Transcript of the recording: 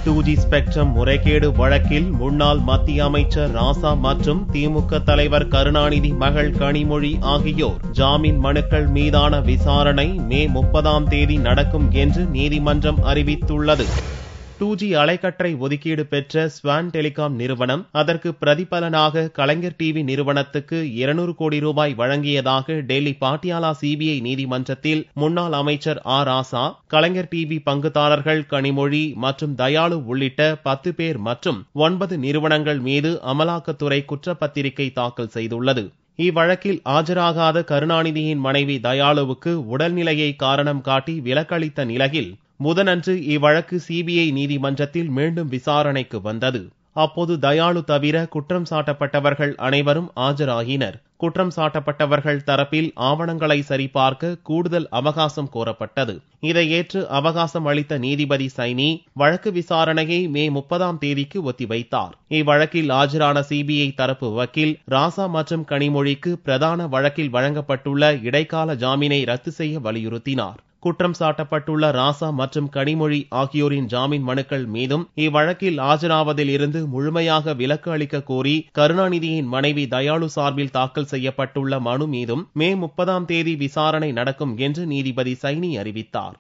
2G spectrum முறைகேடு வழக்கில் முன்னாள் மத்திய அமைச்சர் ராசா மற்றும் திமுக தலைவர் கருணாநிதி மகள் கனிமொழி ஆகியோர் ஜாமீன் மனுக்கள் மீதான விசாரணை மே 30 நடக்கும் என்று நீதிமன்றம் அறிவித்துள்ளது. 2G அலைக்கற்றை ஒதுக்கீடு பெற்ற ஸ்வான் டெலிகாம் நிறுவனம் அதற்கு பிரதிபலனாக கலைஞர் டிவி நிறுவனத்துக்கு 200 கோடி ரூபாய் வழங்கியதாக டெல்லி பாட்டியாலா சிபிஐ நீதிமன்றத்தில் முன்னாள் அமைச்சர் ராசா, கலைஞர் டிவி பங்குதாரர்கள் கனிமொழி மற்றும் தயாளு உள்ளிட்ட 10 பேர் மற்றும் 9 நிறுவனங்கள் மீது அமலாக்கத்துறை குற்றப்பத்திரிகை தாக்கல் செய்துள்ளது. இவ்வழக்கில் ஆஜராகாத கருணாநிதியின் மனைவி தயாளுவுக்கு உடல்நிலையை காரணம் காட்டி விலக்களித்த நிலையில் புதனன்று இவ்வழக்கு சிபிஐ நீதிமன்றத்தில் மீண்டும் விசாரணைக்கு வந்தது. அப்போது தயாளு தவிர குற்றம் சாட்டப்பட்டவர்கள் அனைவரும் ஆஜராகினர். குற்றம் சாட்டப்பட்டவர்கள் தரப்பில் ஆவணங்களை சரிபார்க்க கூடுதல் அவகாசம் கோரப்பட்டது. இதை ஏற்று அவகாசம் அளித்த நீதிபதி சைனி வழக்கு விசாரணையை மே 30 ஒத்திவைத்தார். இவ்வழக்கில் ஆஜரான சிபிஐ தரப்பு வக்கீல் ராசா மற்றும் கனிமொழிக்கு பிரதான வழக்கில் வழங்கப்பட்டுள்ள இடைக்கால ஜாமீனை ரத்து செய்ய வலியுறுத்தினார். குற்றம் சாட்டப்பட்டுள்ள ராசா மற்றும் கனிமொழி ஆகியோரின் ஜாமீன் மனுக்கள் மீதும் இவ்வழக்கில் ஆஜராவதில் இருந்து முழுமையாக விலக்கு அளிக்க கோரி கருணாநிதியின் மனைவி தயாளு சார்பில் தாக்கல் செய்யப்பட்டுள்ள மனு மீதும் மே 30 விசாரணை நடக்கும் என்று நீதிபதி சைனி அறிவித்தார்.